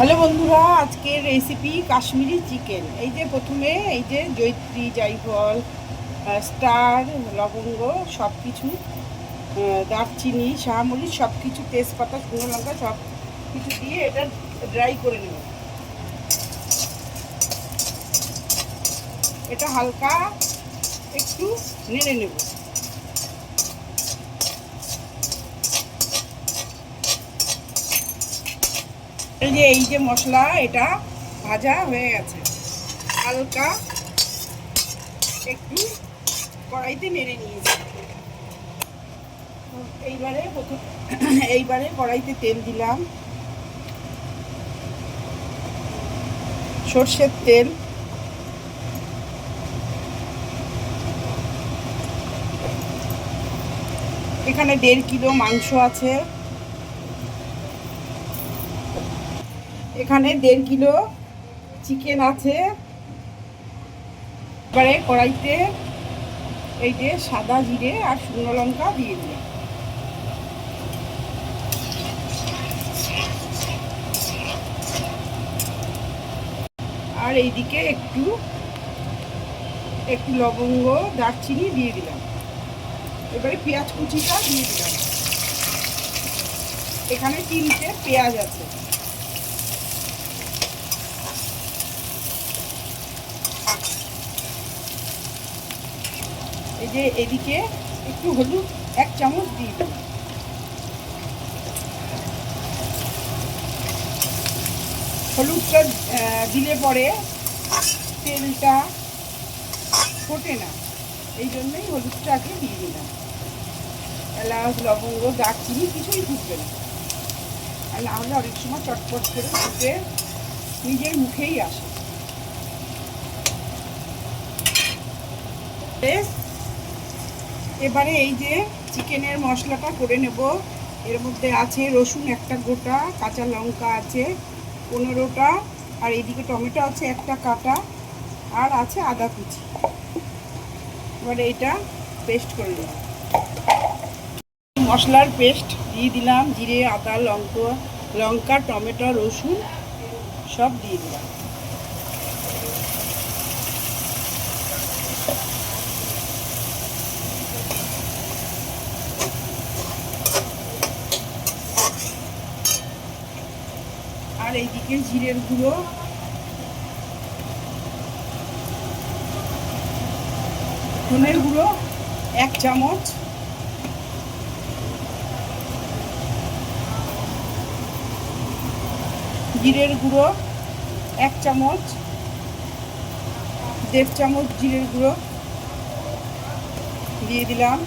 Hello বন্ধুরা, আজকের recipe Kashmiri chicken. এই যে প্রথমে এই যে জয়িত্রী, জায়ফল, স্টার, লবঙ্গ সব কিছু, দারচিনি, শাহমরিচ সব কিছু, তেজপাতা, শুকনো লঙ্কা সব কিছু দিয়ে এটা ড্রাই করে নেব। এটা হালকা একটু নেড়ে নেব। এই যে মশলা, এটা ভাজা হয়ে গেছে। হালকা একটু কড়াইতে নেড়ে নিয়েছি। এইবারে কড়াইতে তেল দিলাম, সর্ষের তেল। এখানে 1.5 কিলো মাংস আছে। এখানে 1.5 কিলো চিকেন আছে। এবারে কড়াইতে এই যে সাদা জিরে আর শুকনো লঙ্কা দিয়ে দিলাম। আর এইদিকে একটু একটু লবঙ্গ, দারচিনি দিয়ে দিলাম। এবারে পেঁয়াজ কুচিটা দিয়ে দিলাম। এখানে 3টে পেঁয়াজ আছে। এই যে এদিকে একটু হলুদ 1 চামচ দিয়ে দিলাম। হলুদটা দিলে পরে তেলটা ফোটে না, এই জন্যই হলুদটা আগে দিয়ে দিলাম। এলাচ, লবঙ্গ, দারচিনি কিছুই ফুটবে না, আর না হলে অনেক সময় চটপট করে ফুটে নিজের মুখেই আসে। এবারে এই যে চিকেনের মশলাটা করে নেব। এর মধ্যে আছে রসুন 1টা গোটা, কাঁচা লঙ্কা আছে 15টা, আর এইদিকে টমেটো আছে 1টা কাটা, আর আছে আদা কুচি। এবারে এটা পেস্ট করে নেব। মশলার পেস্ট দিয়ে দিলাম। জিরে, আদা, লঙ্কা, টমেটো, রসুন সব দিয়ে দিলাম। আর এইদিকে জিরের গুঁড়ো, ধনের গুঁড়ো 1 চামচ, জিরের গুঁড়ো 1 চামচ, 1.5 চামচ জিরের গুঁড়ো দিয়ে দিলাম।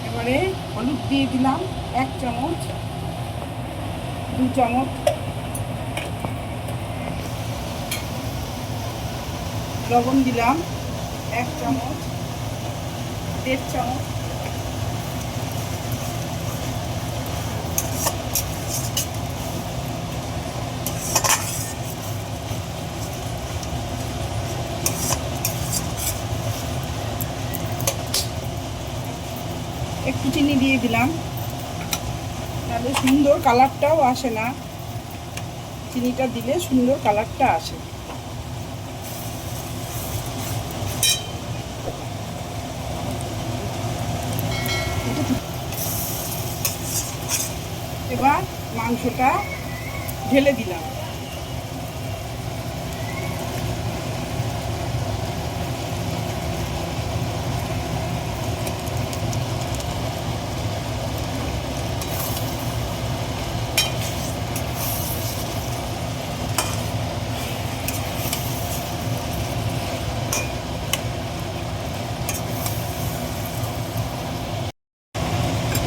এবারে হলুদ দিয়ে দিলাম 1 চামচ, 2 চামচ, লবণ দিলাম 1 চামচ, 1.5 চামচ, একটু চিনি দিয়ে দিলাম। তাহলে সুন্দর কালারটাও আসে না, চিনিটা দিলে সুন্দর কালারটা আসে। এবার মাংসটা ঢেলে দিলাম।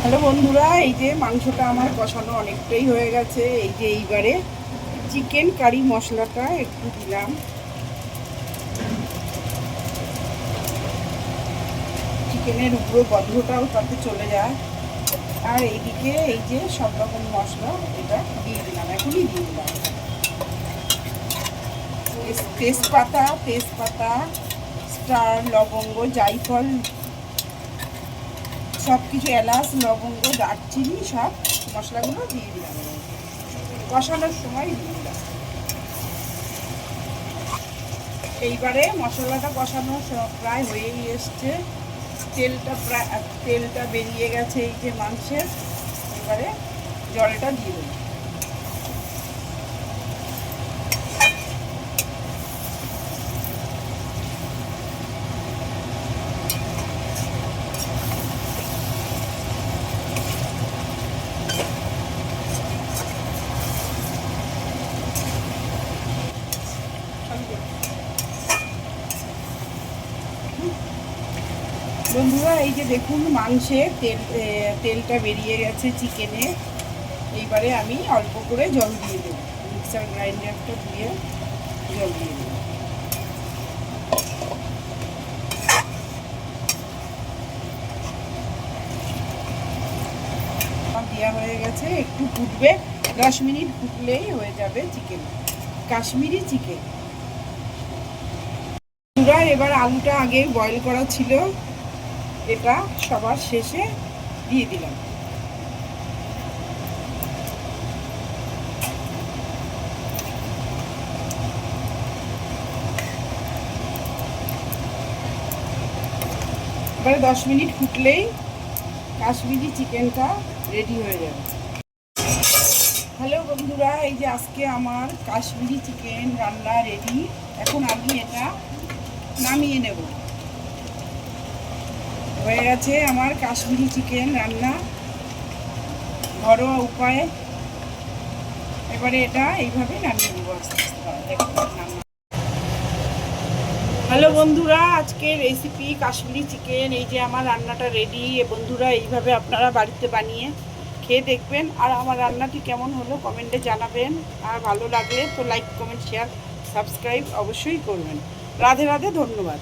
হ্যালো বন্ধুরা, এই যে মাংসটা আমার কষানো অনেকটাই হয়ে গেছে। এই যে এইবারে চিকেন কারি মশলাটা একটু দিলাম। চিকেনের উপরে গন্ধটাও তাতে চলে যায়। আর এইদিকে এই যে সব রকম মশলা এটা দিয়ে দিলাম, এখনই দিয়ে দিলাম। তেজপাতা, স্টার, লবঙ্গ, জায়ফল, সব কিছু, এলাচ, লবঙ্গ, দারচিনি, সব মশলাগুলো দিয়ে দিলাম। কষানোর সময় দিয়ে দিলাম। এইবারে মশলাটা কষানো প্রায় হয়েই এসছে, তেলটা বেরিয়ে গেছে এই যে মাংসের। এবারে জলটা দিয়ে দেবো। বন্ধুরা, এই যে দেখুন মাংসের তেলটা বেরিয়ে গেছে চিকেনে। এইবারে আমি অল্প করে জল দিয়ে দেবো, মিক্সার গ্রাইন্ডারটা দিয়ে জল দিয়ে দেবো। দেওয়া হয়ে গেছে, একটু ফুটবে, 10 মিনিট ফুটলেই হয়ে যাবে চিকেন, কাশ্মীরি চিকেন। এবার আলুটা আগে বয়েল করা ছিল, এটা সবার শেষে দিয়ে দিলাম। এবারে 10 মিনিট ফুটলেই কাশ্মীরি চিকেনটা রেডি হয়ে যাবে। হ্যালো বন্ধুরা, এই যে আজকে আমার কাশ্মীরি চিকেন রান্না রেডি। এখন আমি এটা নামিয়ে নেব। হয়ে গেছে আমার কাশ্মীরি চিকেন রান্না, ঘরোয়া উপায়ে। এবারে এটা এইভাবে নামিয়ে দেবো আস্তে আস্তে। হ্যালো বন্ধুরা, আজকের রেসিপি কাশ্মীরি চিকেন। এই যে আমার রান্নাটা রেডি। বন্ধুরা, এইভাবে আপনারা বাড়িতে বানিয়ে খেয়ে দেখবেন, আর আমার রান্নাটি কেমন হলো কমেন্টে জানাবেন। আর ভালো লাগলে তো লাইক, কমেন্ট, শেয়ার, সাবস্ক্রাইব অবশ্যই করবেন। রাধে রাধে, ধন্যবাদ।